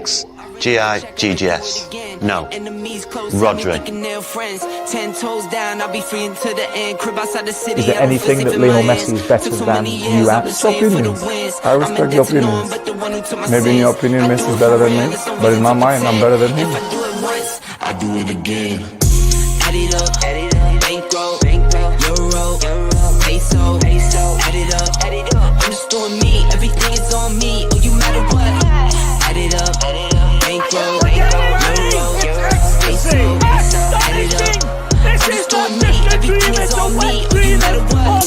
Giggs. No. Rhodri. Is there anything that Lionel Messi is better than you at? It's opinions. I respect your opinions. Maybe in your opinion Messi is better than me, but in my mind I'm better than him. I do it again. Add it up, bankroll, euro, peso, add it up. I'm just doing me, everything is on me. Oh, you matter what? Add it up, bankroll, euro, peso, add it up. I'm just doing me, everything is on me. Oh, you matter what?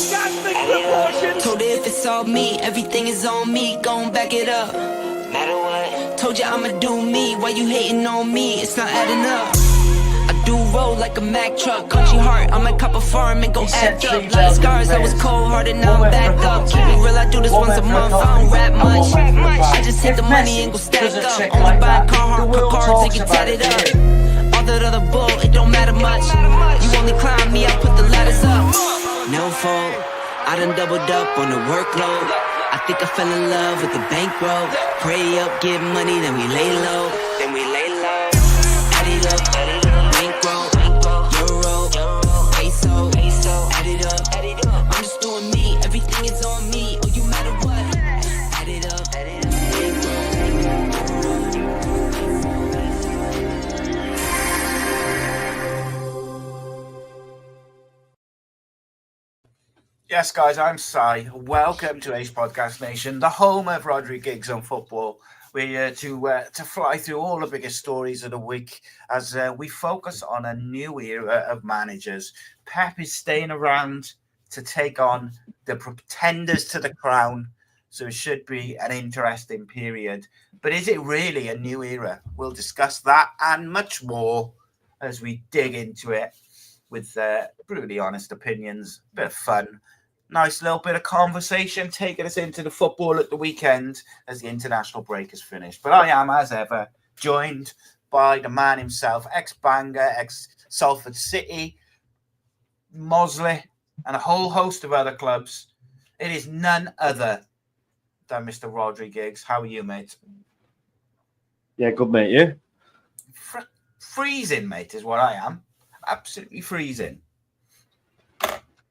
Told her if it's all me, everything is on me. Gon' back it up. Matter what? Told you I'ma do me. Why you hating on me? It's not adding up. I do roll like a Mack truck. Country heart, I might cop a farm and go act up. Lot of scars, I was cold-hearted, now I'm back up. Keep it real, I do this once a month. I don't rap much. I just hit the money and go stack up. Only buy Carhartt cards and get tatted up. All that other bull, it don't matter much. You only climb me, I put the ladders up. No fault, I done doubled up on the workload. I think I fell in love with the bankroll. Pray up, get money, then we lay low. Add it up, bankroll, euro, peso, add it up. I'm just doing me, everything is on me. Oh, you matter what? Add it up, Yes, guys, I'm Si. Welcome to Ace Podcast Nation, the home of Rhodri Giggs on football. We're here to fly through all the biggest stories of the week as we focus on a new era of managers. Pep is staying around to take on the pretenders to the crown, so it should be an interesting period. But is it really a new era? We'll discuss that and much more as we dig into it with brutally honest opinions, a bit of fun. Nice little bit of conversation taking us into the football at the weekend as the international break is finished. But I am, as ever, joined by the man himself, ex-Bangor, ex Salford City, Mosley, and a whole host of other clubs. It is none other than Mr. Rhodri Giggs. How are you, mate? Yeah, good, mate. You? Freezing, mate, is what I am. Absolutely freezing.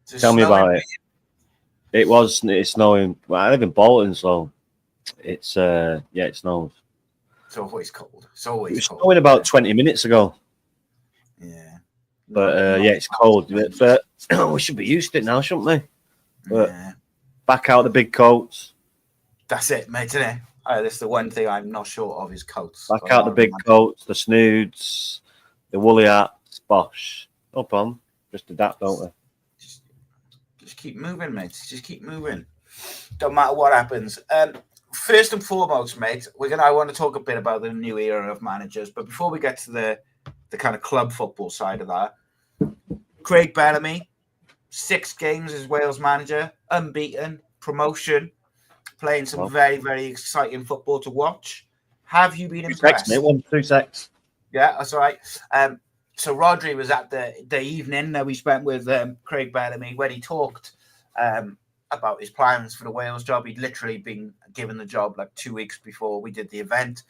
Tell me about it. It's snowing. Well, I live in Bolton, so it snows. It's always cold. It was snowing about 20 minutes ago. Yeah. But it's cold. But we should be used to it now, shouldn't we? But back out the big coats. That's it, mate, isn't it? That's the one thing I'm not short of is coats. Back out the big coats, the snoods, the woolly hats, bosh. No problem. Just adapt, don't we? Just keep moving, mate. Just keep moving. Don't matter what happens. First and foremost, mate, I want to talk a bit about the new era of managers. But before we get to the kind of club football side of that, Craig Bellamy, 6 games as Wales manager, unbeaten, promotion, playing some very, very exciting football to watch. Have you been impressed? 2 seconds, mate. 2 seconds. Yeah, that's all right. So Rhodri was at the evening that we spent with Craig Bellamy when he talked about his plans for the Wales job. He'd literally been given the job like 2 weeks before we did the event,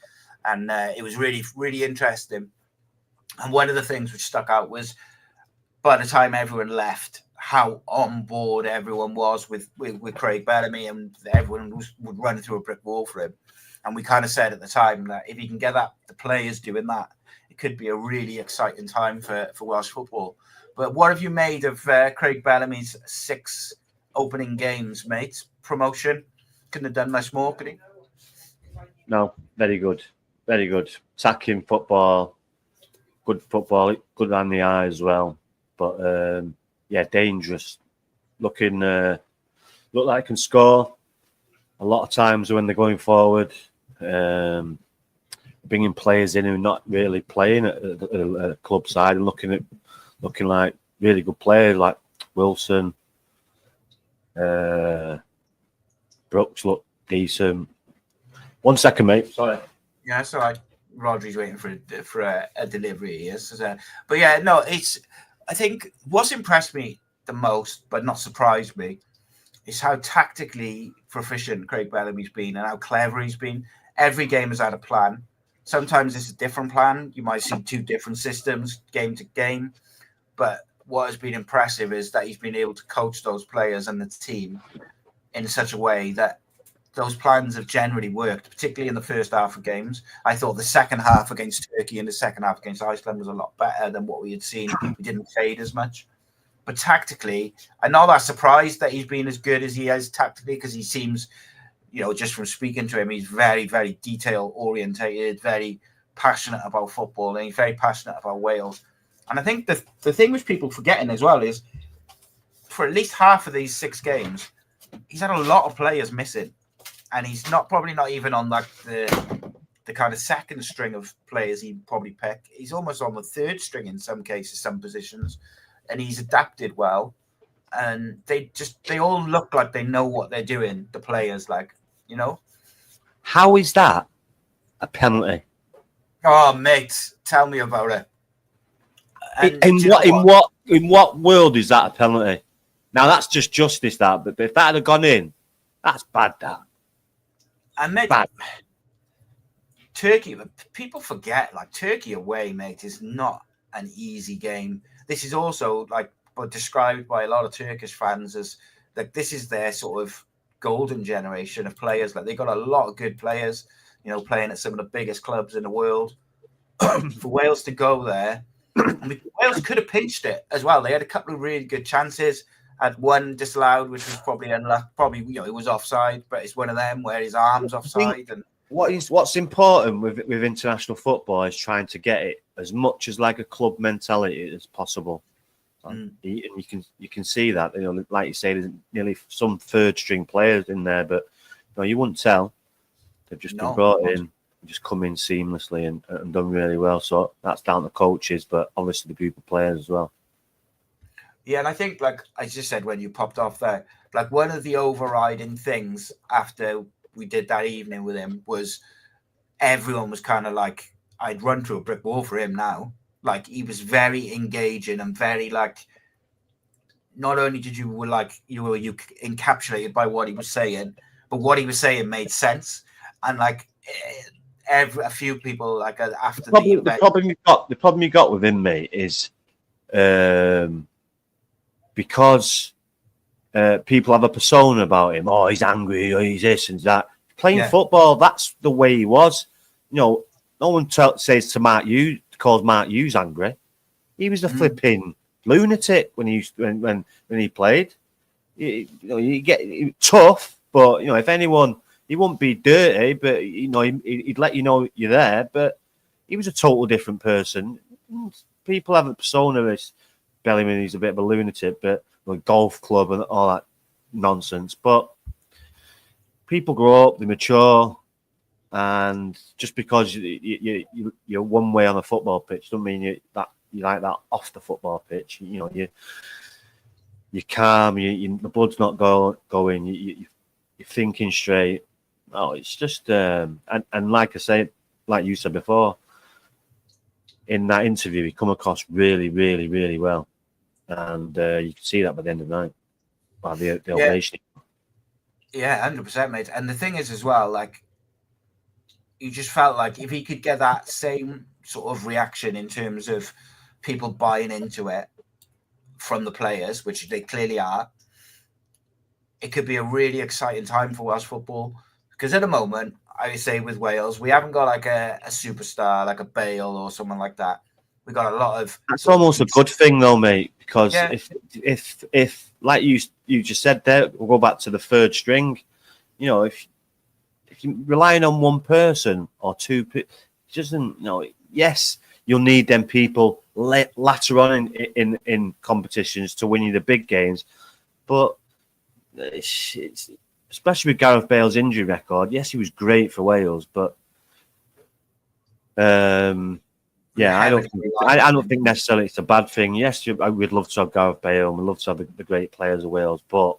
and it was really, really interesting. And one of the things which stuck out was by the time everyone left, how on board everyone was with Craig Bellamy, and everyone would run through a brick wall for him. And we kind of said at the time that if he can get the players doing that, it could be a really exciting time for Welsh football. But what have you made of Craig Bellamy's 6 opening games, mate? Promotion? Couldn't have done much more, could he? No, very good. Very good. Attacking football, good football, good on the eye as well. But, dangerous. Look like can score a lot of times when they're going forward. Bringing players in who are not really playing at a club side and looking like really good players like Wilson. Brooks look decent. 1 second, mate. Sorry. Yeah, that's all right. Rhodri's waiting for a delivery. Yes, but yeah, no. I think what's impressed me the most, but not surprised me, is how tactically proficient Craig Bellamy's been and how clever he's been. Every game has had a plan. Sometimes it's a different plan. You might see two different systems game to game. But what has been impressive is that he's been able to coach those players and the team in such a way that those plans have generally worked, particularly in the first half of games. I thought the second half against Turkey and the second half against Iceland was a lot better than what we had seen. We didn't fade as much. But tactically, I'm not that surprised that he's been as good as he is tactically, because he seems, just from speaking to him, he's very, very detail orientated, very passionate about football, and he's very passionate about Wales. And I think the thing which people forgetting as well is, for at least half of these 6 games, he's had a lot of players missing, and he's probably not even on like the kind of second string of players he'd probably pick. He's almost on the third string in some cases, some positions, and he's adapted well. And they all look like they know what they're doing. The players, How is that a penalty? Oh, mate, tell me about it. And In what world is that a penalty? Now that's just justice, that. But if that had gone in, that's bad. That. And mate, bad. Turkey, people forget, Turkey away, mate, is not an easy game. This is also described by a lot of Turkish fans as this is their sort of golden generation of players. They got a lot of good players, playing at some of the biggest clubs in the world. For Wales to go there, Wales could have pinched it as well. They had a couple of really good chances. Had one disallowed, which was probably unlucky. Probably, it was offside, but it's one of them where his arm's offside. And what's important with international football is trying to get it as much as like a club mentality as possible. And you can see that, like you say, there's nearly some third string players in there, but you wouldn't tell. They've just been brought in, just come in seamlessly and done really well. So that's down to coaches, but obviously the group of players as well. Yeah, and I think, I just said when you popped off there, one of the overriding things after we did that evening with him was everyone was kind of I'd run through a brick wall for him now. He was very engaging and very not only did you encapsulated by what he was saying, but what he was saying made sense. And a few people after the problem you got with him, mate, is because people have a persona about him. Oh, he's angry, or he's this and that. Playing football, that's the way he was. No one says to Mark Hughes, calls Mark Hughes angry. He was a flipping lunatic when he played. You get tough, but if anyone, he wouldn't be dirty, but he'd let you know you're there. But he was a total different person. People have a persona as Bellamy, he's a bit of a lunatic, but golf club and all that nonsense. But people grow up, they mature, and just because you're one way on a football pitch doesn't mean you like that off the football pitch. You're calm, the blood's not going, you're thinking straight. Oh, it's just and like I say, like you said before, in that interview, he come across really, really, really well. And you can see that by the end of the night, by the ovation. Yeah, 100%, mate. And the thing is as well, you just felt if he could get that same sort of reaction in terms of people buying into it from the players, which they clearly are, it could be a really exciting time for Welsh football. Because at the moment, I would say with Wales, we haven't got a superstar like a Bale or someone like that. We got a lot of. That's almost a good thing, though, mate. Because if like you just said there, we'll go back to the third string. If you're relying on one person or two, it doesn't. Yes, you'll need them people later on in competitions to win you the big games, but it's especially with Gareth Bale's injury record. Yes, he was great for Wales, but I don't think necessarily it's a bad thing. Yes, we'd love to have Gareth Bale and we'd love to have the great players of Wales, but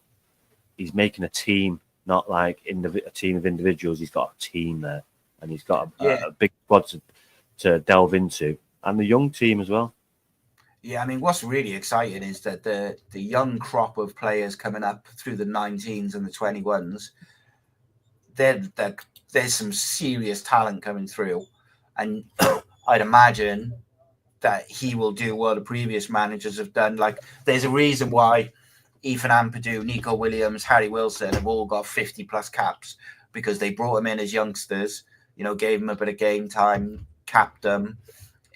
he's making a team, not like a team of individuals. He's got a team there, and he's got a big squad to delve into, and the young team as well. Yeah, I mean, what's really exciting is that the young crop of players coming up through the 19s and the 21s, there's some serious talent coming through. And I'd imagine that he will do what the previous managers have done. Like, there's a reason why Ethan Ampadu, Nico Williams, Harry Wilson have all got 50 plus caps, because they brought them in as youngsters, gave them a bit of game time, capped them.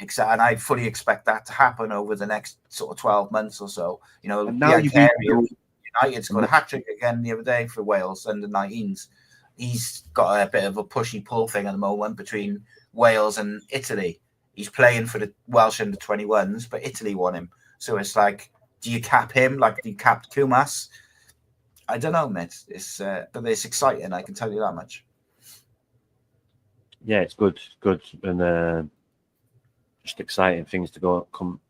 And I fully expect that to happen over the next sort of 12 months or so. And now United scored a hat-trick again the other day for Wales under 19s. He's got a bit of a pushy-pull thing at the moment between Wales and Italy. He's playing for the Welsh under 21s, but Italy won him. So it's like, do you cap him like you capped Kumas? I don't know, mate. But it's exciting, I can tell you that much. Yeah, it's good, and just exciting things to come.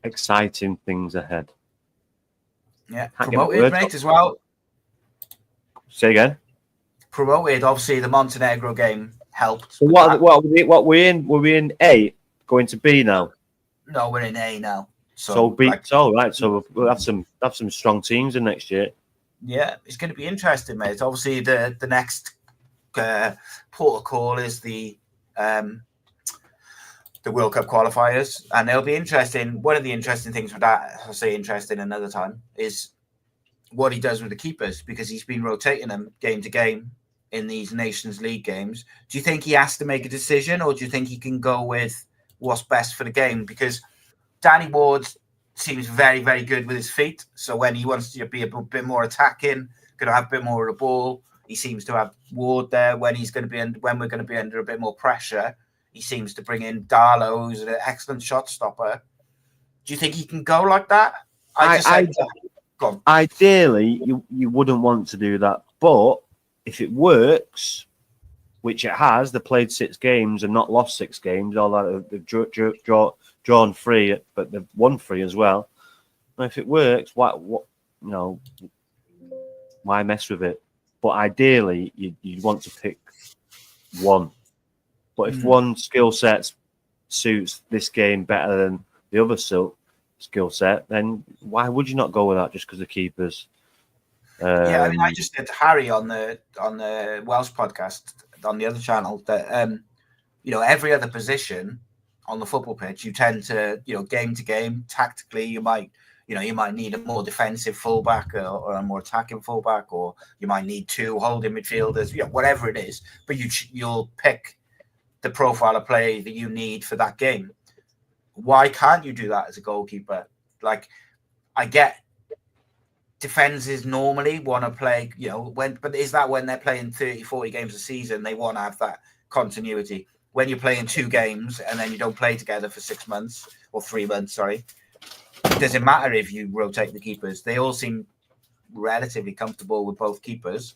Exciting things ahead. Yeah, promoted, mate, as well. Say again. Promoted, obviously, the Montenegro game helped. So what we're in? Were we in A? Going to B now? No, we're in A now. So B. Right. So we'll have some strong teams in next year. Yeah, it's going to be interesting, mate. Obviously, the next port of call is the World Cup qualifiers, and it'll be interesting. One of the interesting things with that, I'll say interesting another time, is what he does with the keepers, because he's been rotating them game to game in these Nations League games. Do you think he has to make a decision, or do you think he can go with what's best for the game? Because Danny Ward seems very, very good with his feet. So when he wants to be a bit more attacking, going to have a bit more of the ball, he seems to have Ward there. When we're going to be under a bit more pressure, he seems to bring in Darlow, who's an excellent shot stopper. Do you think he can go like that? Ideally, you wouldn't want to do that. But if it works, which it has, they played 6 games and not lost 6 games. All that they've drawn 3, but they've won 3 as well. And if it works, what why mess with it? But ideally, you'd want to pick one. But if one skill set suits this game better than the other skill set, then why would you not go with that just because of keepers? I just said to Harry on the Welsh podcast on the other channel that every other position on the football pitch, you tend to game to game tactically you might need a more defensive fullback or a more attacking fullback, or you might need 2 holding midfielders, whatever it is. But you'll pick the profile of play that you need for that game. Why can't you do that as a goalkeeper? Like, I get defenses normally want to play, but is that when they're playing 30, 40 games a season, they want to have that continuity? When you're playing 2 games and then you don't play together for 6 months or 3 months, sorry, does it matter if you rotate the keepers? They all seem relatively comfortable with both keepers.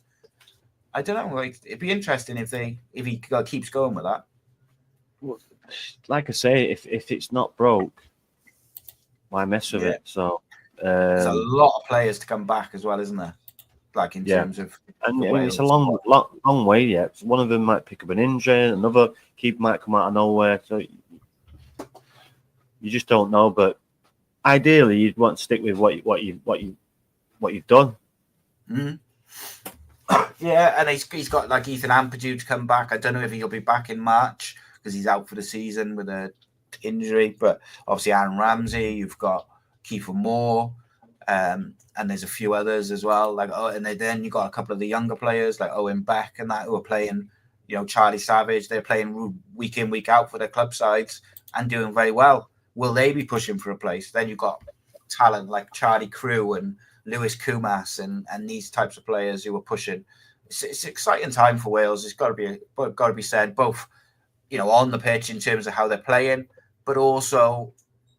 I don't know. Like, it'd be interesting if he keeps going with that. Well, like I say, if it's not broke, why mess with it? So there's a lot of players to come back as well, isn't there? Like in terms of, and it's a long way yet. One of them might pick up an injury, another keeper might come out of nowhere. So you just don't know. But ideally, you'd want to stick with what you've done. Mm-hmm. Yeah, and he's got like Ethan Ampadu to come back. I don't know if he'll be back in March because he's out for the season with an injury. But obviously, Aaron Ramsey, you've got Kiefer Moore, and there's a few others as well. Like then you got a couple of the younger players like Owen Beck and that who are playing. Charlie Savage. They're playing week in, week out for their club sides and doing very well. Will they be pushing for a place? Then you've got talent like Charlie Crew and Lewis Kumas and these types of players who are pushing. It's an exciting time for Wales. It's got to be said, both on the pitch in terms of how they're playing, but also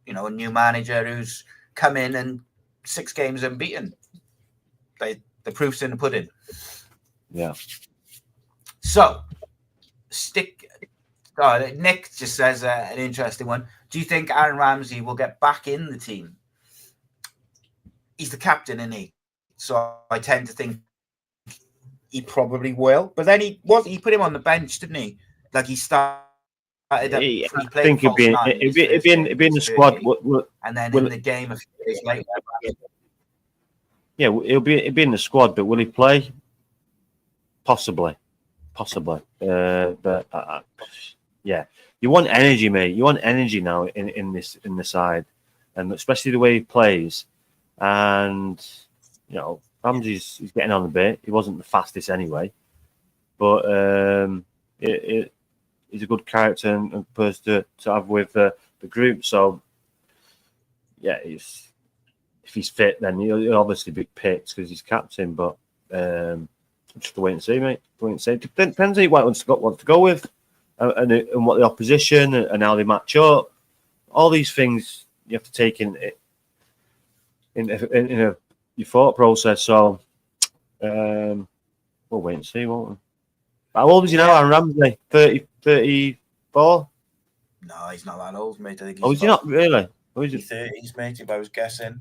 a new manager who's come in and 6 games unbeaten. The proof's in the pudding. Yeah. So Nick just says an interesting one. Do you think Aaron Ramsey will get back in the team? He's the captain, isn't he? So I tend to think he probably will. But then he put him on the bench, didn't he? Like he started. I think he'd be in the squad. And then in the game a few days later. Yeah, he'll be in the squad, but will he play? Possibly. But yeah, You want energy, mate. You want energy now in the side, and especially the way he plays. And Ramsey's he's getting on a bit. He wasn't the fastest anyway, but he's a good character and person to have with the group. So yeah, if he's fit, then he'll obviously be picked because he's captain. But just to wait and see, mate. Wait and see. Depends on what wants to go with, and what the opposition and how they match up. All these things you have to take in your thought process. So we'll wait and see, won't we? How old is he now, Aaron Ramsey? 34? No, he's not that old, mate. I think Is he not really? Or is he's it? 30s, mate, if I was guessing.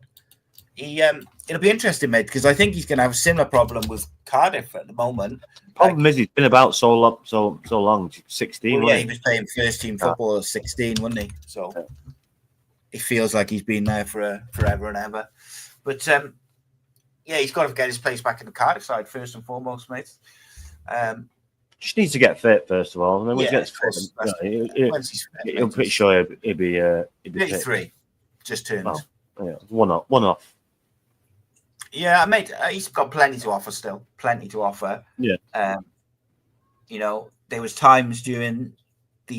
It'll be interesting, mate, because I think he's going to have a similar problem with Cardiff at the moment. Problem is he's been about so long, 16. Well, yeah, he was playing first team football at 16, wasn't he? So it feels like he's been there for forever and ever. But yeah, he's got to get his place back in the Cardiff side first and foremost, mate. Just needs to get fit first of all, and then when he gets fit, I'm pretty sure he'll be 33, just turned. Well, yeah, one off. Yeah, mate, he's got plenty to offer still. Plenty to offer. Yeah. There was times during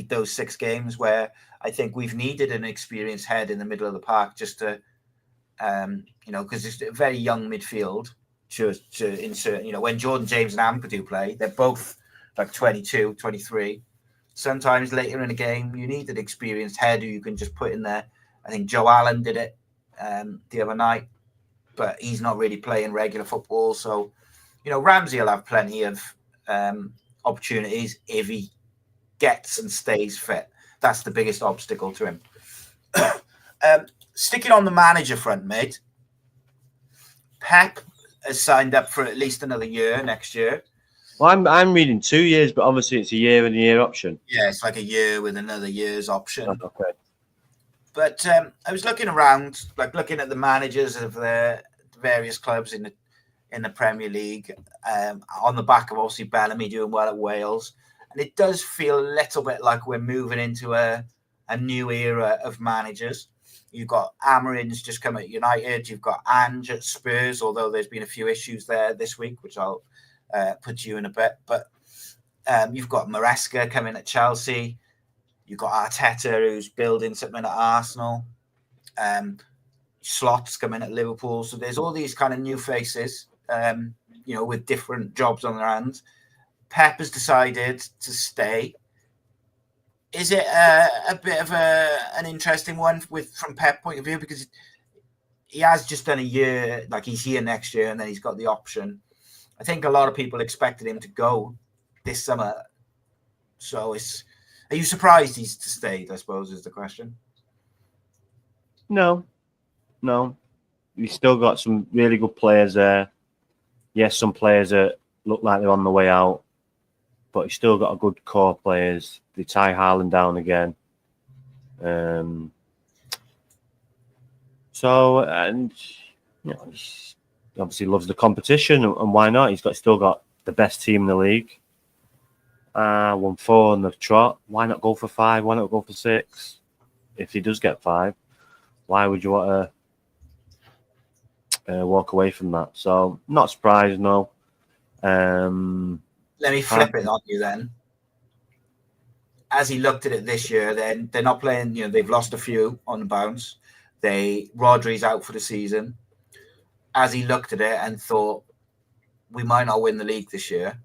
those 6 games where I think we've needed an experienced head in the middle of the park just to, because it's a very young midfield to insert. When Jordan James and Ampadu play, they're both like 22, 23. Sometimes later in a game, you need an experienced head who you can just put in there. I think Joe Allen did it the other night, but he's not really playing regular football. So, Ramsey will have plenty of opportunities if he gets and stays fit. That's the biggest obstacle to him. Sticking on the manager front, mate, Pep has signed up for at least another year next year. Well, I'm reading 2 years, but obviously it's a year and a year option. Yeah, it's like a year with another year's option. Okay. But I was looking around, looking at the managers of the various clubs in the Premier League, on the back of obviously Bellamy doing well at Wales, and it does feel a little bit like we're moving into a new era of managers. You've got Amorim's just come at United. You've got Ange at Spurs, although there's been a few issues there this week, which I'll put to you in a bit. But you've got Maresca coming at Chelsea. You've got Arteta, who's building something at Arsenal. Slot's coming at Liverpool. So there's all these kind of new faces, with different jobs on their hands. Pep has decided to stay. Is it a bit of an interesting one from Pep's point of view? Because he has just done a year, he's here next year, and then he's got the option. I think a lot of people expected him to go this summer. So are you surprised he's stayed, I suppose, is the question? No. He's still got some really good players there. Yes, some players that look like they're on the way out, but he's still got a good core players. They tie Haaland down again. He obviously loves the competition, and why not? He's still got the best team in the league. Won 4 on the trot. Why not go for 5? Why not go for 6? If he does get 5, why would you want to walk away from that? So, not surprised, no. Let me flip it on you then. As he looked at it this year, then they're not playing. They've lost a few on the bounce. Rhodri's out for the season. As he looked at it and thought, we might not win the league this year,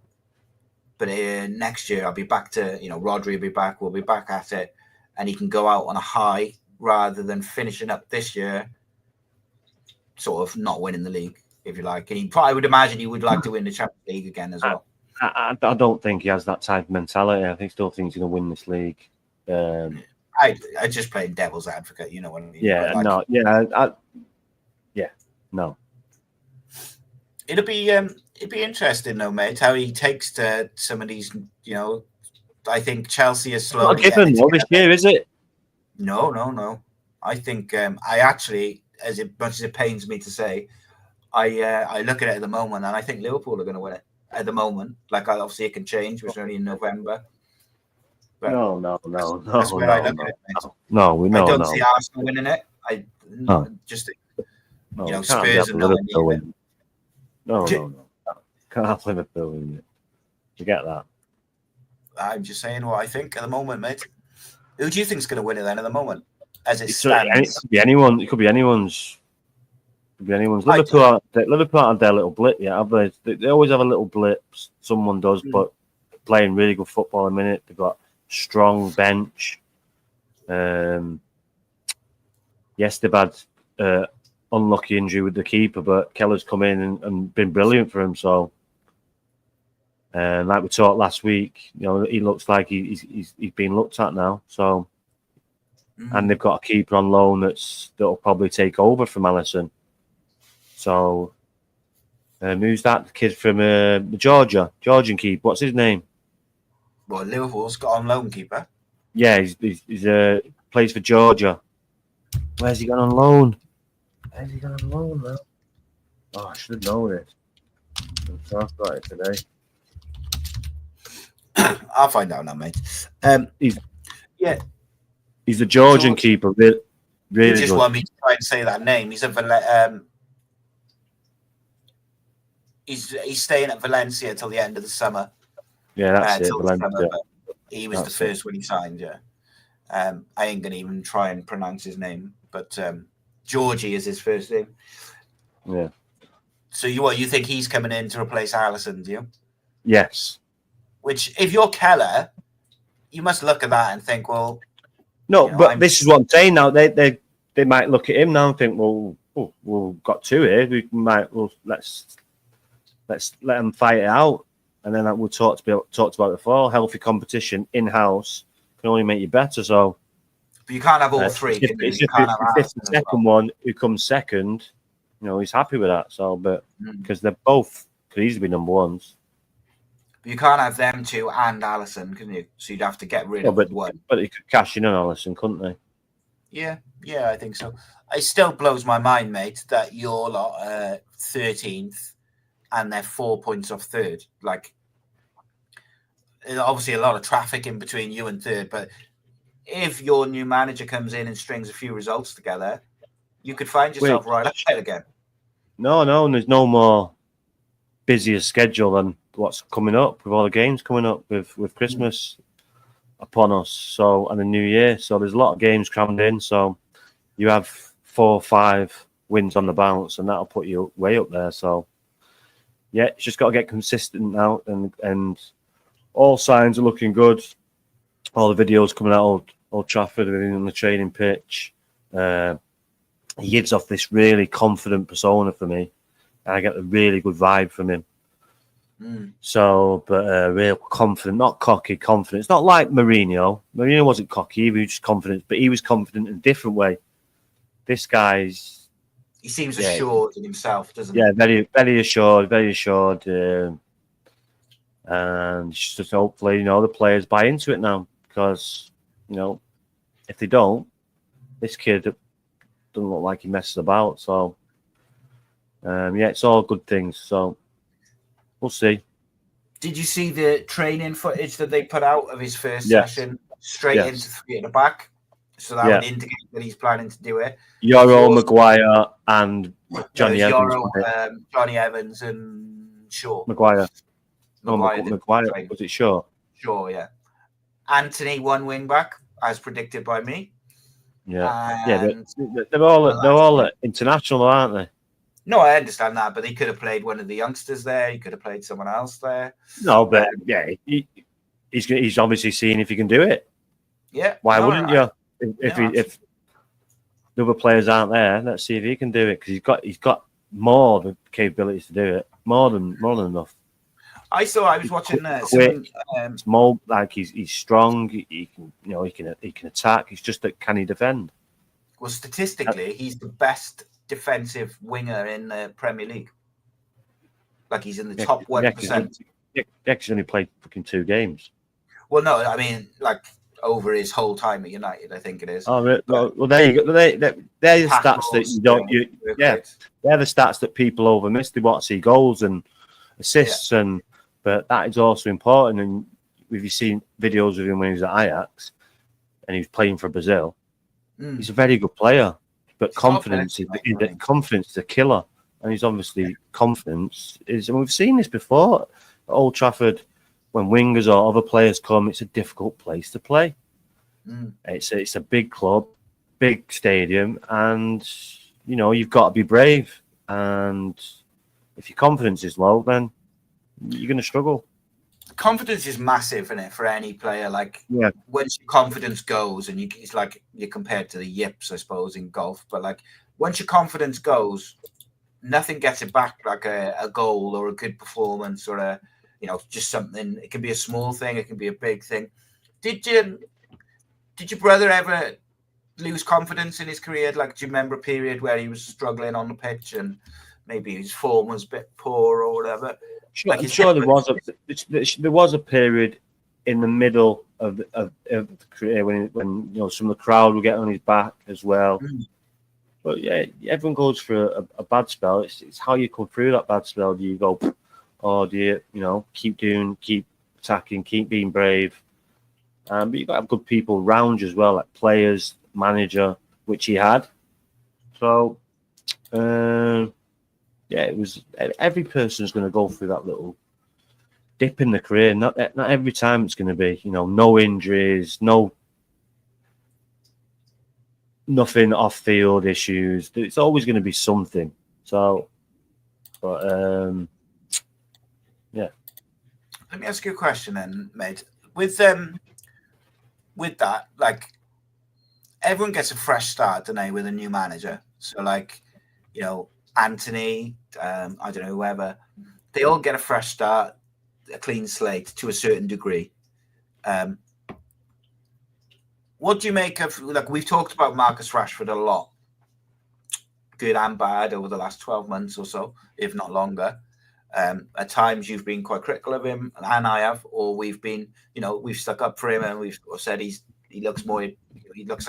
but next year I'll be back to, Rhodri will be back, we'll be back at it, and he can go out on a high rather than finishing up this year, sort of not winning the league, if you like. And I would imagine he would like to win the Champions League again as well. I don't think he has that type of mentality. I still think he's going to win this league. I just playing devil's advocate, you know what I mean? Yeah, no. It'd be interesting though, mate, how he takes to some of these. I think Chelsea is slowly. Not given this year, is it? No. I think I actually, as much as it pains me to say, I look at it at the moment, and I think Liverpool are going to win it at the moment. Obviously, it can change. We're only in November, But No. That's where I look at it, mate. No. I don't see Arsenal winning it. I just think, No, you know, can't Spurs have are not Liverpool in win. No. Can't have Liverpool win it. You get that? I'm just saying what I think at the moment, mate. Who do you think's going to win it then at the moment, as it It stands? could be anyone. It could be anyone's. Liverpool aren't their little blip yet, have they? They always have a little blip. Someone does, but playing really good football in a minute. They've got strong bench. Yes, they've had unlucky injury with the keeper, but Keller's come in and been brilliant for him. So, like we talked last week, you know, he looks like he's been looked at now. So, and they've got a keeper on loan that'll probably take over from Alisson. So, who's that? The kid from Georgian keeper. What's his name? Well, Liverpool's got on loan keeper. Yeah, he's plays for Georgia. Where's he gone on loan? Where's he gone on loan now? Oh, I should have known it. I'm sorry about it today. I'll find out now, mate. He's the Georgian George, keeper. Really you just good. want me to try and say that name. He's he's staying at Valencia till the end of the summer. Yeah, that's it. Summer, he was the first when he signed. Yeah, I ain't gonna even try and pronounce his name, but Georgie is his first name. Yeah. So you think he's coming in to replace Alisson? Do you? Yes. Which, if you're Keller, you must look at that and think, well, no, but this is what I'm saying now. They might look at him now and think, well, we've got two here. Let's let them fight it out. And then we talked about before. Healthy competition in house can only make you better. So, but you can't have all three. It's just the second one who comes second. You know, he's happy with that. So, but because they're both could easily be number ones. But you can't have them two and Alisson, can you? So you'd have to get rid of one. But they could cash in on Alisson, couldn't they? Yeah, I think so. It still blows my mind, mate, that you're 13th and they're 4 points off third. Like, obviously a lot of traffic in between you and third, but if your new manager comes in and strings a few results together, you could find yourself right up there again. No, and there's no more busier schedule than what's coming up with all the games coming up with Christmas upon us. So, and the New Year. So there's a lot of games crammed in. So you have 4 or 5 wins on the bounce, and that'll put you way up there. So yeah, it's just got to get consistent now, and all signs are looking good. All the videos coming out of Old Trafford and on the training pitch. He gives off this really confident persona for me, and I get a really good vibe from him. So, but real confident, not cocky, confident. It's not like Mourinho. Mourinho wasn't cocky, he was just confident, but he was confident in a different way. This guy's... He seems assured in himself, doesn't he? Yeah, very, very assured, very assured. And just hopefully, the players buy into it now, because, if they don't, this kid doesn't look like he messes about. So, it's all good things. So, we'll see. Did you see the training footage that they put out of his first session? Straight into 3 at the back. So that would indicate that he's planning to do it. Yoro, Maguire, and Johnny Evans. Johnny Evans and Shaw. Maguire. Maguire. Was it Shaw? Shaw, yeah. Anthony, one wing back, as predicted by me. Yeah, but they're all international, aren't they? No, I understand that, but he could have played one of the youngsters there. He could have played someone else there. No, but he's obviously seeing if he can do it. Yeah. Why wouldn't you? If the other players aren't there, let's see if he can do it, because he's got more the capabilities to do it, more than enough. I was watching it's more like he's strong. He can attack. It's just that, can he defend? Well, statistically, he's the best defensive winger in the Premier League. Like, he's in the top 1%. He's only played fucking 2 games. Well, no, I mean, like, over his whole time at United, I think it is. Oh, well, there you go. They're the stats that you don't. They're the stats that people overmiss. They want to see goals and assists, but that is also important. And if you've seen videos of him when he was at Ajax and he was playing for Brazil, he's a very good player. But confidence is a killer. And he's obviously confidence is, and we've seen this before at Old Trafford when wingers or other players come, it's a difficult place to play. It's a big club, big stadium, and you've got to be brave. And if your confidence is low, then you're going to struggle. Confidence is massive, isn't it, for any player? Once your confidence goes, and it's like you're compared to the yips, I suppose, in golf. But once your confidence goes, nothing gets it back, like a goal or a good performance or just something. It can be a small thing, it can be a big thing. Did your brother ever lose confidence in his career? Do you remember a period where he was struggling on the pitch and maybe his form was a bit poor or whatever? I'm sure there was a period in the middle of the career when some of the crowd would get on his back as well. But yeah, everyone goes through a bad spell. It's how you come through that bad spell. Do you go, or do you keep attacking, keep being brave? But you've got to have good people around you as well, like players, manager, which he had. So, it was every person's going to go through that little dip in the career. Not every time it's going to be, no injuries, nothing off-field issues. It's always going to be something. So, but yeah. Let me ask you a question then, mate. With that, everyone gets a fresh start, don't they, with a new manager? So, Anthony, I don't know, whoever, they all get a fresh start, a clean slate to a certain degree. What do you make of, we've talked about Marcus Rashford a lot, good and bad, over the last 12 months or so, if not longer. At times you've been quite critical of him, and I have, or we've been, we've stuck up for him and we've said he looks like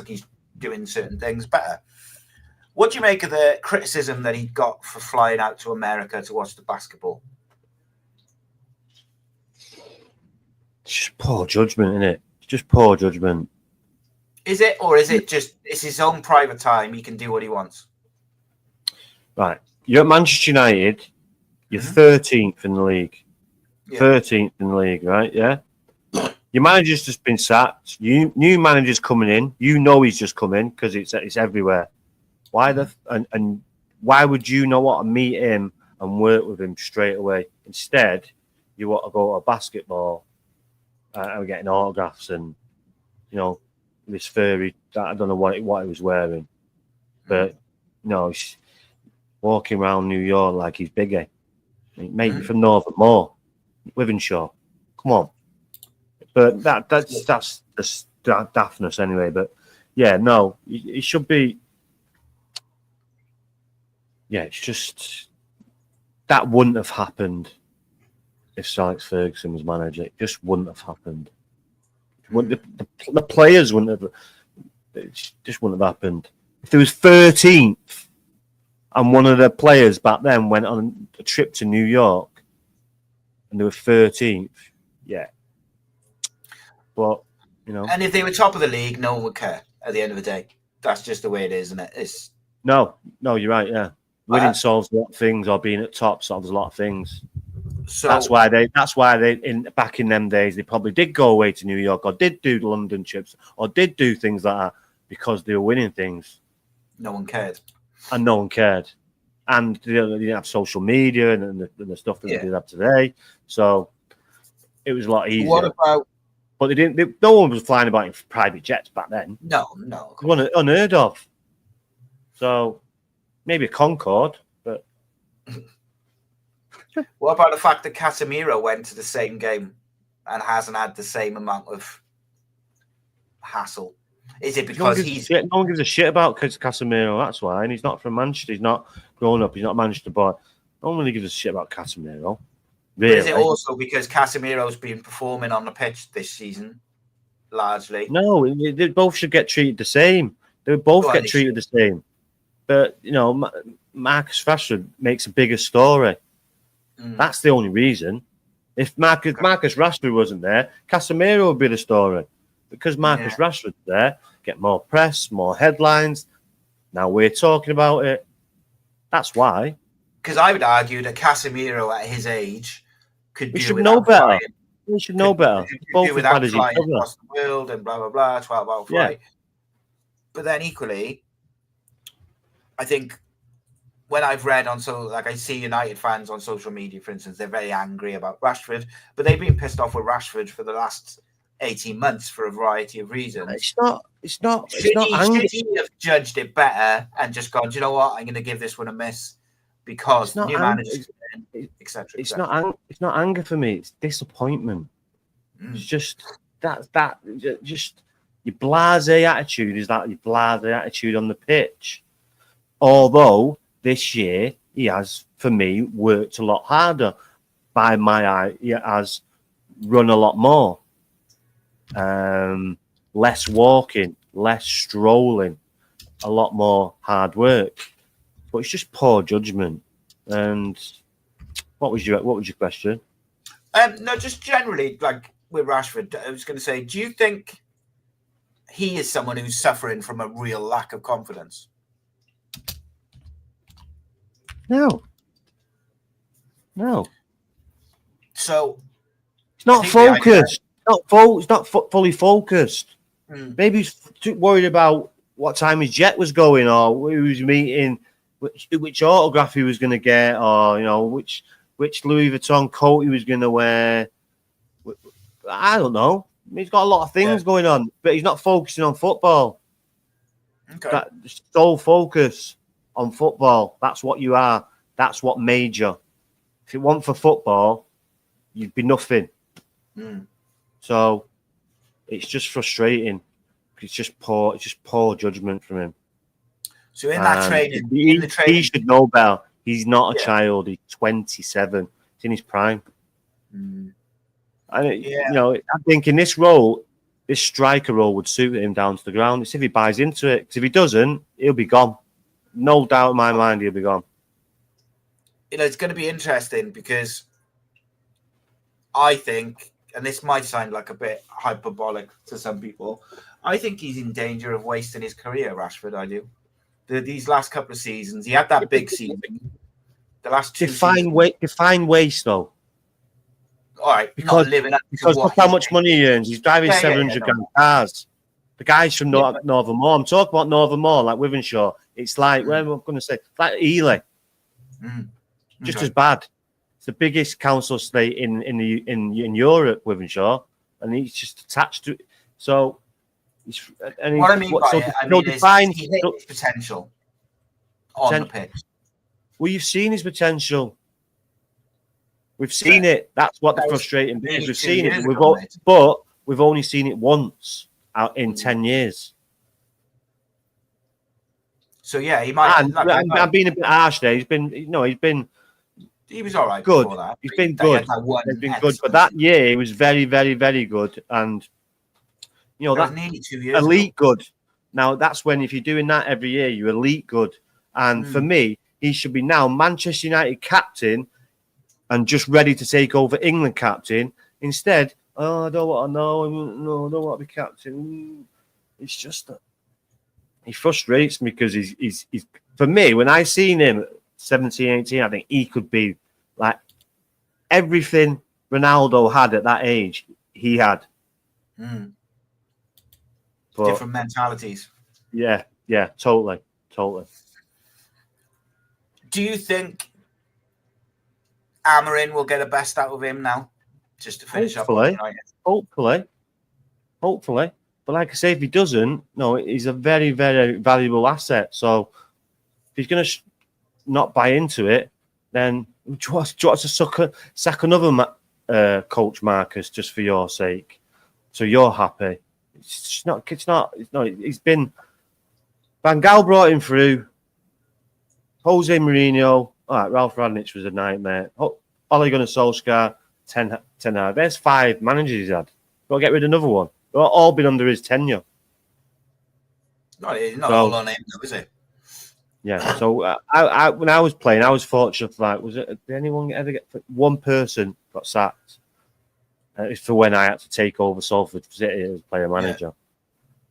he's doing certain things better. What do you make of the criticism that he got for flying out to America to watch the basketball? It's just poor judgment, isn't it? It's just poor judgment. Is it, or is it just it's his own private time? He can do what he wants. Right, you're at Manchester United. You're 13th in the league. 13th in the league, right? Yeah. Your manager's just been sacked. New manager's coming in. He's just come in because it's everywhere. Why and why would you not want to meet him and work with him straight away? Instead, you want to go to a basketball and getting autographs and this furry. I don't know what he was wearing, but he's walking around New York like he's bigger. Mate, you're from Northern Wivenshaw. Come on. But that's just daftness anyway. But yeah, no, it should be. Yeah, it's just that wouldn't have happened if Sir Alex Ferguson was manager. It just wouldn't have happened. The players wouldn't have. It just wouldn't have happened. If there was 13th and one of the players back then went on a trip to New York and they were 13th, yeah. But and if they were top of the league, no one would care. At the end of the day, that's just the way it is, isn't it? It's no, you're right. Yeah, winning solves a lot of things, or being at top solves a lot of things. So that's why they back in them days they probably did go away to New York or did do the London trips or did do things like that because they were winning things. No one cared, and no one cared, and they didn't have social media and the stuff that they did have today. So it was a lot easier. What about? But they didn't. No one was flying about in private jets back then. No. Unheard of. So maybe a Concorde, but. What about the fact that Casemiro went to the same game and hasn't had the same amount of hassle? Is it because no one gives a shit about Casemiro? That's why, and he's not from Manchester. He's not grown up. He's not a Manchester boy. No one really gives a shit about Casemiro. Really? But is it also because Casemiro's been performing on the pitch this season, largely? No, they both should get treated the same. They both get treated the same. But, Marcus Rashford makes a bigger story. That's the only reason. If Marcus Rashford wasn't there, Casemiro would be the story. Because Marcus Rashford's there, get more press, more headlines. Now we're talking about it. That's why. Because I would argue that Casemiro at his age could We do should without know better. flying. We should know better. Could Both do as without bad as each flying other. across the world and blah, blah, blah, 12-hour flight. But then equally, I think when I've read I see United fans on social media, for instance, they're very angry about Rashford, but they've been pissed off with Rashford for the last 18 months for a variety of reasons. It's not Should anger. he have judged it better and just gone, do you know what, I'm going to give this one a miss because new managers, etc. It's not anger for me. It's disappointment. It's just just your blasé attitude is that your blasé attitude on the pitch. Although this year he has, for me, worked a lot harder. By my eye, he has run a lot more. Less walking, less strolling, a lot more hard work. But it's just poor judgment. And what was your question? No, just generally, like with Rashford, I was going to say, do you think he is someone who's suffering from a real lack of confidence? No. So it's not focused. It's not fully focused. Maybe he's too worried about what time his jet was going, or who he was meeting, which autograph he was going to get, or which Louis Vuitton coat he was going to wear. I don't know. He's got a lot of things going on, but he's not focusing on football. Okay. That sole focus on football. That's what you are. That's what made you. If it weren't for football, you'd be nothing. So it's just frustrating. It's just poor judgment from him. So in that training, he should know better. He's not a child. He's 27. He's in his prime. I think in this role, this striker role would suit him down to the ground. It's if he buys into it. Because if he doesn't, he'll be gone. No doubt in my mind, he'll be gone. It's going to be interesting because I think, and this might sound like a bit hyperbolic to some people, I think he's in danger of wasting his career, Rashford. I do. These last couple of seasons, he had that big season. The last two define waste, though. All right, because look how much money he earns. He's driving 700 grand cars. The guys from Northernmoor. I'm talking about Northernmoor, like Wivenshaw. It's like, where am I going to say? Like Ely. Just as bad. It's the biggest council estate in Europe, Wivenshaw, and he's just attached to it. So, what I mean by it, he hit his potential on the pitch. Well, you've seen his potential. We've seen it. That's what the frustrating bit is. We've seen it. But we've only seen it once out in 10 years. So yeah, he might. I'm being a bit harsh there. He was all right. Good. Before that. He's been good. He's been good. But that year, he was very, very, very good. And that nearly 2 years elite ago. Good. Now that's when if you're doing that every year, you're elite good. And for me, he should be now Manchester United captain and just ready to take over England captain. Instead, I don't want to know. No, I don't want to be captain. It's just that he frustrates me because he's for me, when I seen him at 17, 18, I think he could be like everything Ronaldo had at that age, he had. But, different mentalities. Yeah, totally. Do you think Amorim will get the best out of him now? Just to finish up. Hopefully. But like I say, if he doesn't, no, he's a very, very valuable asset. So if he's going to not buy into it, then do you want to sack another coach, Marcus, just for your sake, so you're happy? It's not. He's been. Van Gaal brought him through. Jose Mourinho. All right, Ralph Radnich was a nightmare. Ole Gunnar Solskjaer, Ten Hag. There's 5 managers he's had. Got to get rid of another one. They've all been under his tenure. Not all on him, though, is it? Yeah. So when I was playing, I was fortunate. Like, did anyone ever get one person got sacked? It's for when I had to take over Salford City as player manager.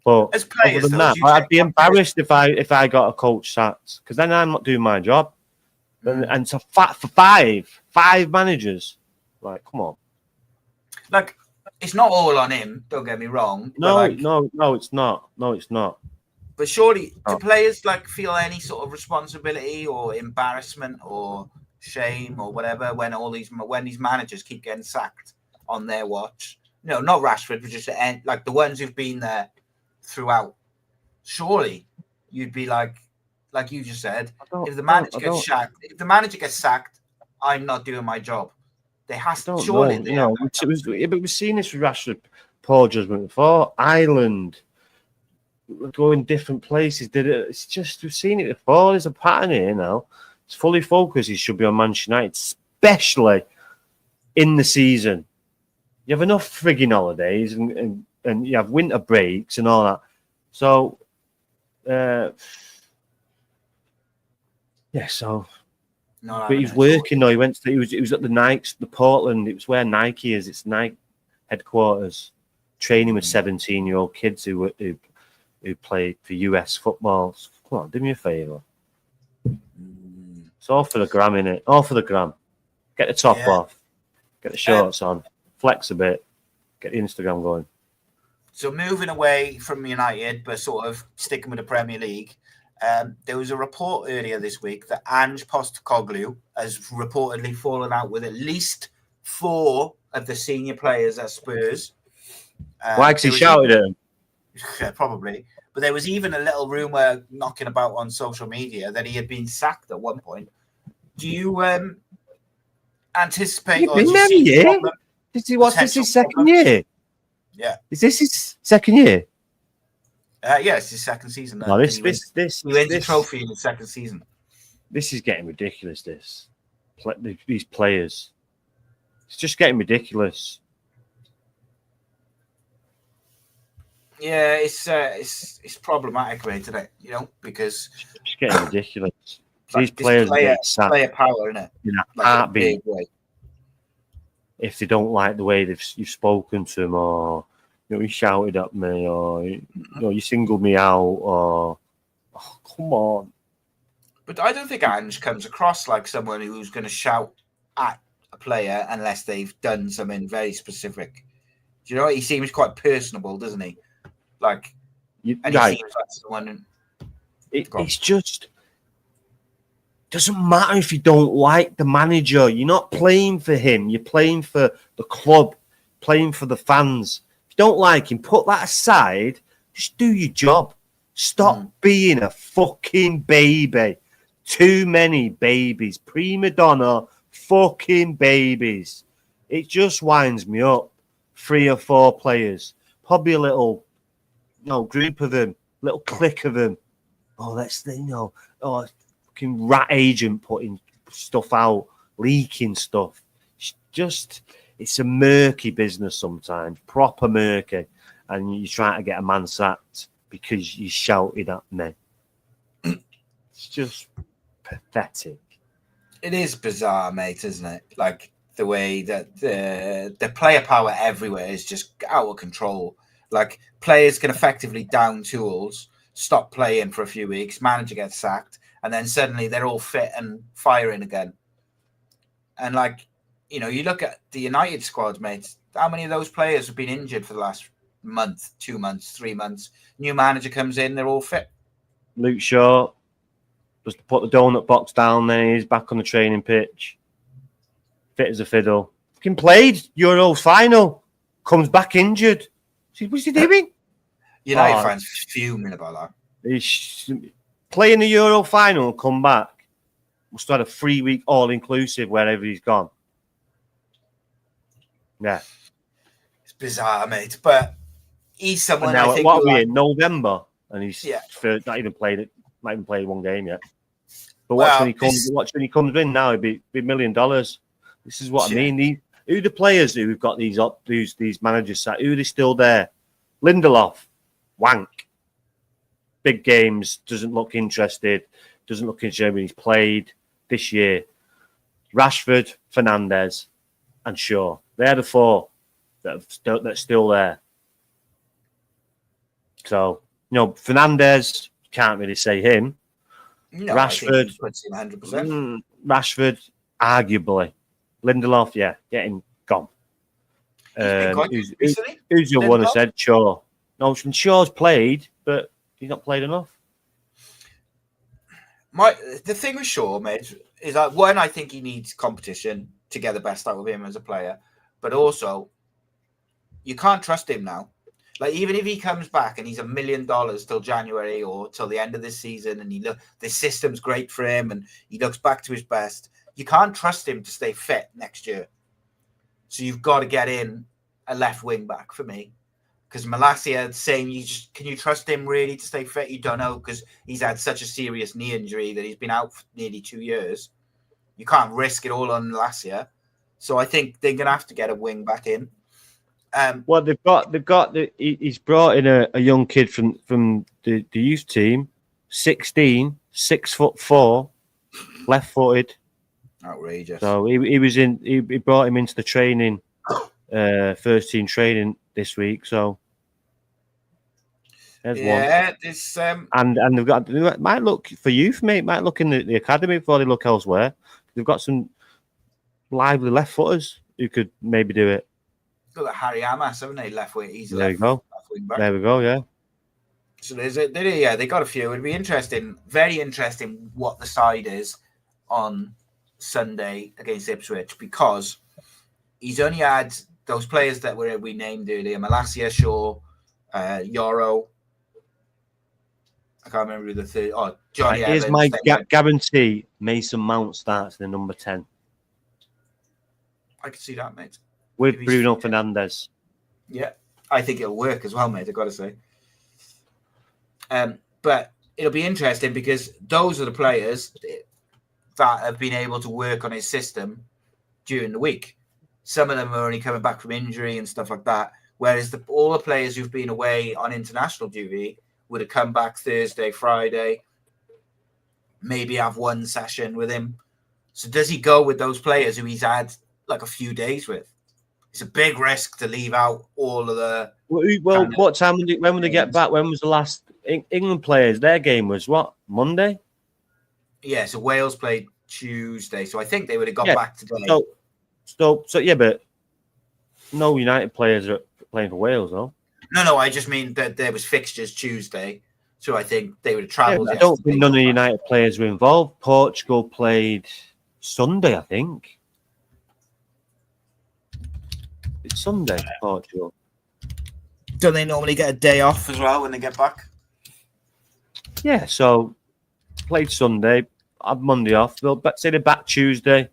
But as players, other than though, that, I'd be embarrassed if I got a coach sacked, because then I'm not doing my job. And so for five managers, like, come on. Like, it's not all on him. Don't get me wrong. No, like, no, it's not. No, it's not. But surely, do players like feel any sort of responsibility or embarrassment or shame or whatever when these managers keep getting sacked on their watch? No, not Rashford, but just like the ones who've been there throughout. Surely, you'd be like you just said, if the manager gets sacked, I'm not doing my job. They have to. Surely, we've seen this with Rashford, poor judgment before. Ireland. Going different places. It's just, we've seen it before. There's a pattern here now. It's fully focused. He should be on Manchester United, especially in the season. You have enough frigging holidays and you have winter breaks and all that. So, but he's working though. He was at the Nike, the Portland. It was where Nike is. It's Nike headquarters. Training with 17-year-old kids who played for US football. Come on, do me a favour. It's all for the gram, innit? All for the gram. Get the top off. Get the shorts on. Flex a bit. Get the Instagram going. So moving away from United, but sort of sticking with the Premier League, there was a report earlier this week that Ange Postecoglou has reportedly fallen out with at least 4 of the senior players at Spurs. Why? Because he shouted at him. Yeah, probably. But there was even a little rumour knocking about on social media that he had been sacked at one point. Do you anticipate? What's this, his second year? Yeah. Is this his second year? Yeah, it's his second season. No, he wins a trophy in his second season. This is getting ridiculous, these players. It's just getting ridiculous. Yeah, it's problematic, mate, today. Because it's getting ridiculous. These players get sacked. Player power, isn't it? In a heartbeat. If they don't like the way you've spoken to them, or you shouted at me, or you singled me out, or come on. But I don't think Ange comes across like someone who's going to shout at a player unless they've done something very specific. Do you know? He seems quite personable, doesn't he? He seems like someone. It's just doesn't matter if you don't like the manager. You're not playing for him. You're playing for the club, playing for the fans. If you don't like him, put that aside. Just do your job. Stop being a fucking baby. Too many babies. Prima donna fucking babies. It just winds me up. 3 or 4 players. Probably a little group of them, little clique of them. Fucking rat agent putting stuff out, leaking stuff. It's a murky business sometimes, proper murky. And you're trying to get a man sacked because you shouted at me. It's just pathetic. It is bizarre, mate, isn't it? Like the way that the player power everywhere is just out of control. Like players can effectively down tools, stop playing for a few weeks, manager gets sacked, and then suddenly they're all fit and firing again. And you look at the United squad, mate. How many of those players have been injured for the last month, 2 months, 3 months? New manager comes in, they're all fit. Luke Shaw just put the donut box down there. He's back on the training pitch, fit as a fiddle. Fucking played Euro final, comes back injured. What's he doing? United fans fuming about that. He's playing the Euro final and come back. Must have had a 3-week all-inclusive wherever he's gone. Yeah. It's bizarre, mate. But he's someone now, I think... What are we in? November? And he's not even played it. Not even played one game yet. But watch when he comes in now, it'd be $1 million. This is what I mean. Who are the players who've got these managers sat? Who are they still there? Lindelof, wank. Big games, doesn't look interested. Doesn't look interested when he's played this year. Rashford, Fernandes, and Shaw. They're the 4. that's still there. So, Fernandes, can't really say him. No, Rashford, I think he puts him 100%. Rashford, arguably. Lindelof, getting gone. He's been quite good recently. Who's the one who said Shaw? No, Shaw's played, but he's not played enough. The thing with Shaw, mate, is that one, I think he needs competition to get the best out of him as a player, but also you can't trust him now. Like, even if he comes back and he's $1 million till January or till the end of this season, and the system's great for him and he looks back to his best, you can't trust him to stay fit next year. So you've got to get in a left wing back for me. Because Malacia, same, can you trust him really to stay fit? You don't know, because he's had such a serious knee injury that he's been out for nearly 2 years. You can't risk it all on Malacia. So I think they're going to have to get a wing back in. Well, he's brought in a young kid from the youth team, 16, 6'4", left-footed. Outrageous. So he brought him into the training, first team training this week. So there's one. This and they've got, it might look for youth, mate. Might look in the academy before they look elsewhere. They've got some lively left footers who could maybe do it. Got Harry Amas, haven't they? Left wing. He's there you go. Left wing back. There we go. Yeah. So they got a few. It'd be interesting, very interesting, what the side is on Sunday against Ipswich, because he's only had those players that we named earlier: Malacia, Shaw, Yoro. I can't remember who the third. Oh, Johnny Evans. Here's my guarantee: Mason Mount starts the number 10. I can see that, mate. With Bruno Fernandes. Yeah, I think it'll work as well, mate, I've got to say. But it'll be interesting because those are the players that have been able to work on his system during the week. Some of them are only coming back from injury and stuff like that, whereas all the players who've been away on international duty would have come back Thursday, Friday, maybe have one session with him. So does he go with those players who he's had like a few days with? It's a big risk to leave out all of the... Well, what time when would they get back? When was the last England players? Their game was what? Monday? Yeah, so Wales played Tuesday, so I think they would have got back today. So yeah, but no United players are playing for Wales, though. No, I just mean that there was fixtures Tuesday, so I think they would have travelled. I don't think none of the United players were involved. Portugal played Sunday, I think. It's Sunday, Portugal. Don't they normally get a day off as well when they get back? Yeah, so played Sunday, had Monday off. They'll say they're back Tuesday.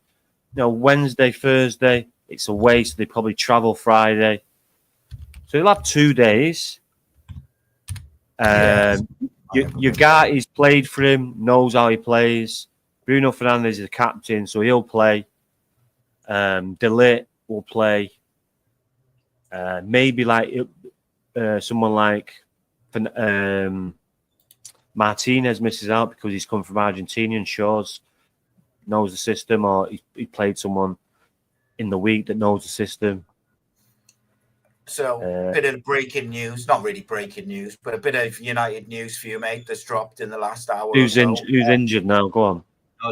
Wednesday, Thursday, it's away, so they probably travel Friday. So he'll have 2 days. Your guy, he's played for him, knows how he plays. Bruno Fernandes is the captain, so he'll play. De Ligt will play. Maybe like someone like Martinez misses out because he's come from Argentina and Shaw's knows the system, or he played someone in the week that knows the system. So a bit of breaking news, not really breaking news, but a bit of United news for you, mate, that's dropped in the last hour. Who's injured now? Go on.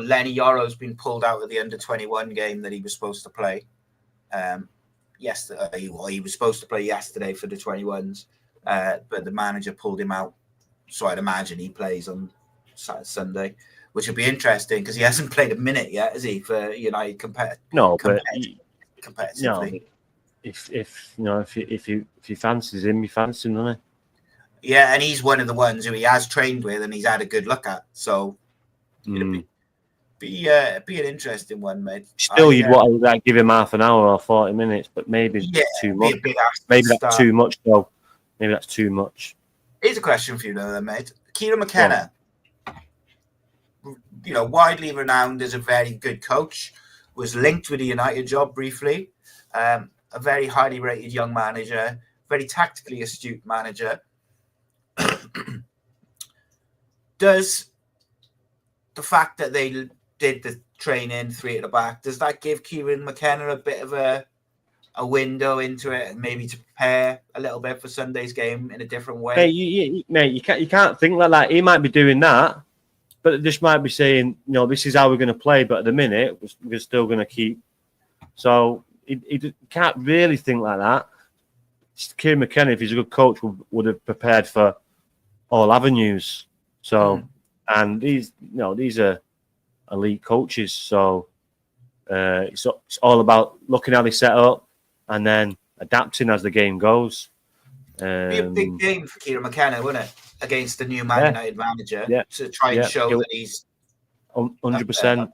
Lenny Yoro's been pulled out of the under-21 game that he was supposed to play. Yesterday, he was supposed to play yesterday for the 21s, but the manager pulled him out. So I'd imagine he plays on Sunday, which would be interesting because he hasn't played a minute yet, has he? For United competitively. No, if he fancies him, he fancies him, doesn't he? Yeah, and he's one of the ones who he has trained with and he's had a good look at. So it'd be an interesting one, mate. Still, you'd want to give him half an hour or 40 minutes, but maybe too much. Maybe that's too much, though. Maybe that's too much. Here's a question for you, though, then, mate. Kieran McKenna, widely renowned as a very good coach, was linked with a United job briefly. A very highly rated young manager, very tactically astute manager. Does the fact that they did the training 3 at the back, does that give Kieran McKenna a bit of a a window into it, and maybe to prepare a little bit for Sunday's game in a different way. Mate, you can't think like that. He might be doing that, but just might be saying, this is how we're going to play. But at the minute, we're still going to keep. So he can't really think like that. Kieran McKenna, if he's a good coach, would have prepared for all avenues. So, and these are elite coaches. So it's all about looking how they set up and then adapting as the game goes. Be a big game for Kieran McKenna, wouldn't it? Against the new Man United manager to try and show that he's 100%.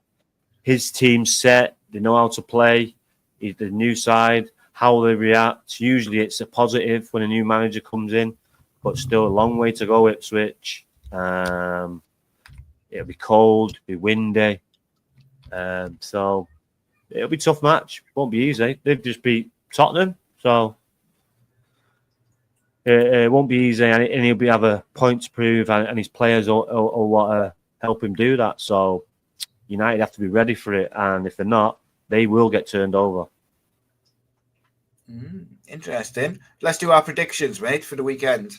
His team's set. They know how to play. The new side, how they react. Usually it's a positive when a new manager comes in, but still a long way to go, Ipswich. It'll be cold, be windy. So it'll be a tough match. Won't be easy. They've just beat Tottenham. So it won't be easy, and he'll have a point to prove, and his players will want to help him do that. So United have to be ready for it, and if they're not, they will get turned over. Interesting. Let's do our predictions, mate, for the weekend.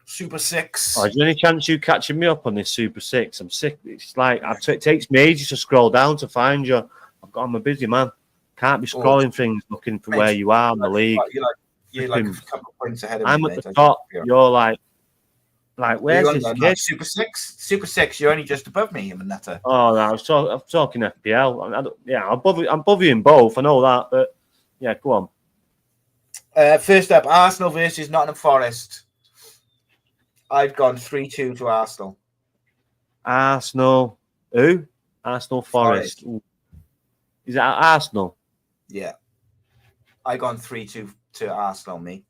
Super Six. Is there any chance you catching me up on this Super Six? I'm sick. It's like it takes me ages to scroll down to find you. I'm a busy man. Can't be scrolling things looking for where you are in the league. You're like a couple of points ahead of me. I'm at the top. You're like where's this kid? Super Six. Super Six. You're only just above me, Manetta. Oh no, I'm talking FPL. I'm above you in both. I know that, but yeah, go on. First up, Arsenal versus Nottingham Forest. I've gone 3-2 to Arsenal. Arsenal. Who? Arsenal Forest. Is that Arsenal? Yeah. I've gone 3-2 to Arsenal, me.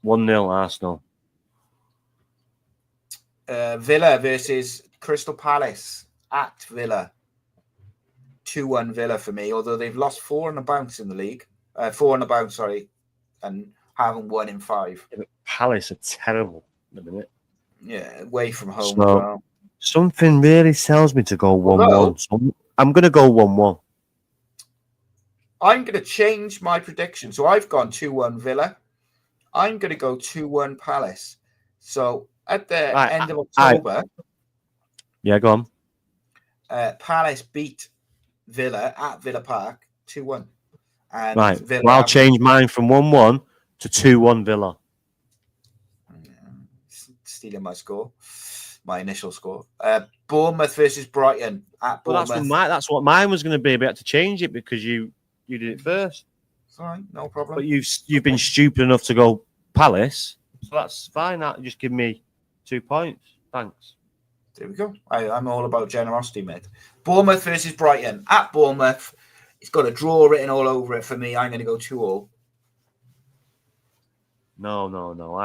1-0 Arsenal. Villa versus Crystal Palace at Villa. 2-1 Villa for me, although they've lost 4 on the bounce in the league. 4 on the bounce, sorry. And haven't won in 5. Yeah, Palace are terrible at the minute. Yeah, away from home so, as well. Something really tells me to go 1-1. So I'm going to go 1-1. I'm going to change my prediction. So I've gone 2-1 Villa. I'm going to go 2-1 Palace. So at the end of October... Yeah, go on. Palace beat Villa at Villa Park 2-1. And right. Villa I'll change mine from 1-1 to 2-1 Villa. Stealing my score. My initial score. Bournemouth versus Brighton at Bournemouth. Well, that's what mine was going to be. But I had to change it because you did it first. It's all right, no problem. But you've been stupid enough to go Palace, so that's fine. That just give me 2 points. Thanks. There we go. I'm all about generosity, mate. Bournemouth versus Brighton at Bournemouth. It's got a draw written all over it for me. I'm going to go 2-2. No.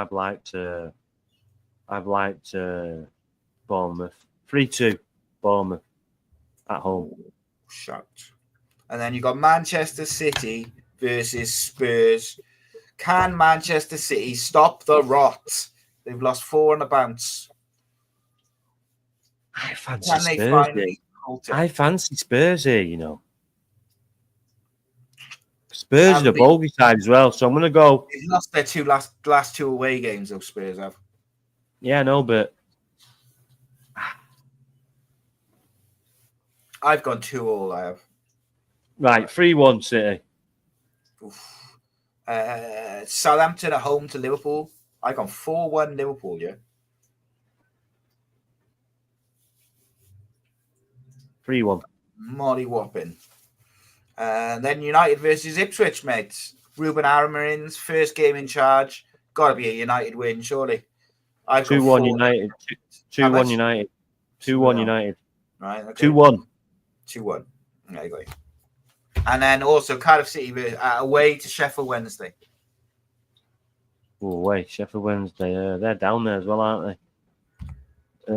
I've liked Bournemouth. 3-2 Bournemouth at home. Shout. And then you got Manchester City versus Spurs. Can Manchester City stop the rot? They've lost 4 on the bounce. I fancy Spurs. I fancy Spurs here, you know. Spurs are the bogey side as well, so I'm going to go. They've lost their last 2 away games, those Spurs have. Yeah, no, but I've gone 2-2. I have. Right, 3-1 City. Southampton at home to Liverpool. I've gone 4-1 Liverpool, yeah. 3-1. Molly whopping. And then United versus Ipswich, mates. Ruben Amorim's first game in charge. Got to be a United win, surely. 2-1 United. 2-1 United. 2-1 United. Right. Okay. 2-1. 2-1. There you go. And then also Cardiff City away to Sheffield Wednesday. Oh, wait, Sheffield Wednesday. They're down there as well, aren't they?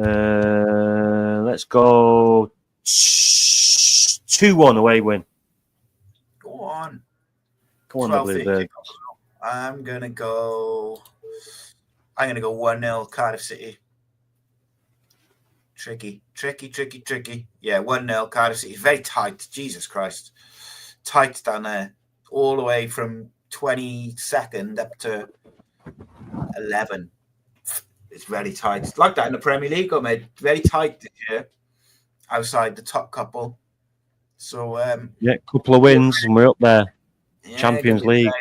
Let's go 2-1 away win. Go on. Come on, the Bluebirds. I'm gonna go 1-0 Cardiff City. Tricky. Yeah, 1-0 Cardiff City. Very tight. Jesus Christ. Tight down there. All the way from 22nd up to 11. It's very tight. It's like that in the Premier League, mate. Very tight this year. Outside the top couple. So couple of wins and we're up there. Champions League.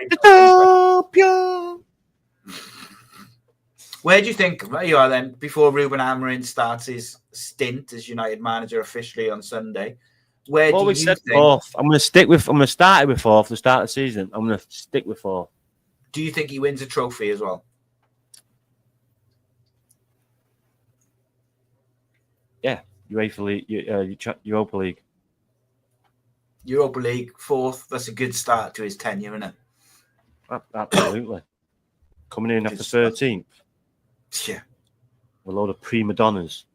Where do you think you are then? Before Ruben Amorim starts his stint as United manager officially on Sunday, where do you think? Fourth. I'm going to start it with fourth to start the season. I'm going to stick with fourth. Do you think he wins a trophy as well? Yeah, Europa League. Europa League, fourth. That's a good start to his tenure, isn't it? Absolutely. Coming in after 13th. Yeah. With a load of prima donnas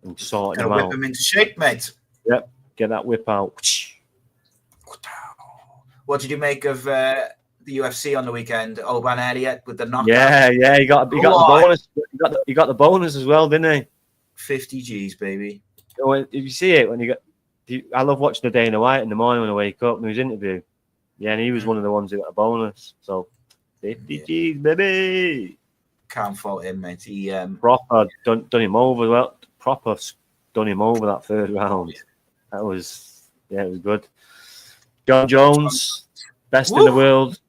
and sorting them whip out. Them into shape, mate. Yep. Get that whip out. What did you make of the UFC on the weekend? Oban Elliott with the knockout. Yeah. He got the bonus. He got the bonus as well, didn't he? 50 G's, baby. If you see it when I love watching the Dana White in the morning when I wake up and his interview. Yeah, and he was one of the ones who got a bonus. So 50 G's, baby. Can't fault him, mate. He proper done him over. Well, proper done him over that third round. That was it was good. John Jones, best in the world,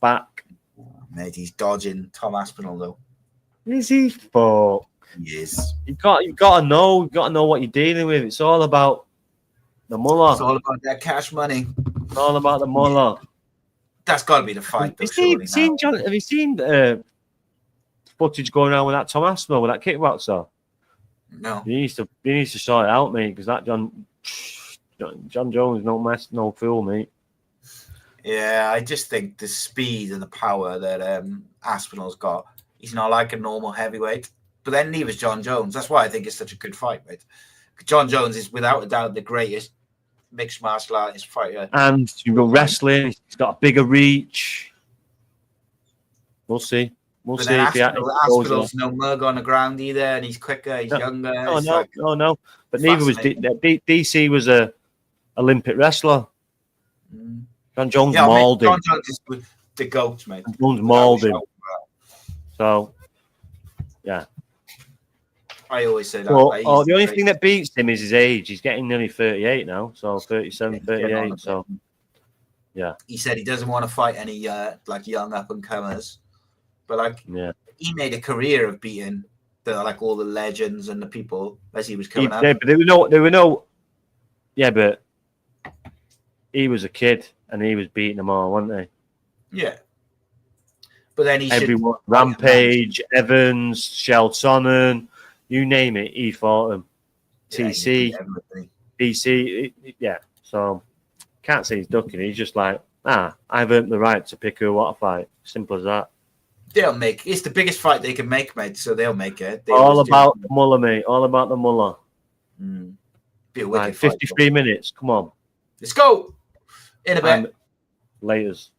back. Mate, he's dodging Tom Aspinall though. Is he? Fuck. He is. You got to know what you're dealing with. It's all about the mullah. It's all about that cash money. It's all about the mullah. That's got to be the fight. Have you seen footage going around with that Tom Aspinall with that kickboxer? No. He needs to sort it out, mate, because that John Jones no fool, mate. Yeah, I just think the speed and the power that Aspinall's got, he's not like a normal heavyweight. But then neither's John Jones. That's why I think it's such a good fight, mate. John Jones is without a doubt the greatest mixed martial artist fighter. And wrestling, he's got a bigger reach. We'll see. We'll see. Aspinall's no mug on the ground either, and he's quicker, he's younger. No. But neither was DC was a Olympic wrestler. John Jones mauled him. John Jones is the GOAT, mate. Jones mauled him. So, yeah. I always say that. The only thing that beats him is his age. He's getting nearly 38 now, so 37, 38. So, yeah. He said he doesn't want to fight any young up and comers, but he made a career of beating all the legends and the people as he was coming up. Yeah, but there were no. Yeah, but he was a kid and he was beating them all, wasn't he? Yeah. But then everyone, Rampage, Evans, Shelton. You name it, he fought him. TC, BC, yeah. So, can't say he's ducking. He's just like, I've earned the right to pick who what to fight. Simple as that. It's the biggest fight they can make, mate, so they'll make it. All about the mullah, mate. All about the mullah. Be a wicked 53 minutes. Come on. Let's go. In a bit. Laters.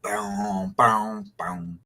Boom, boom, boom.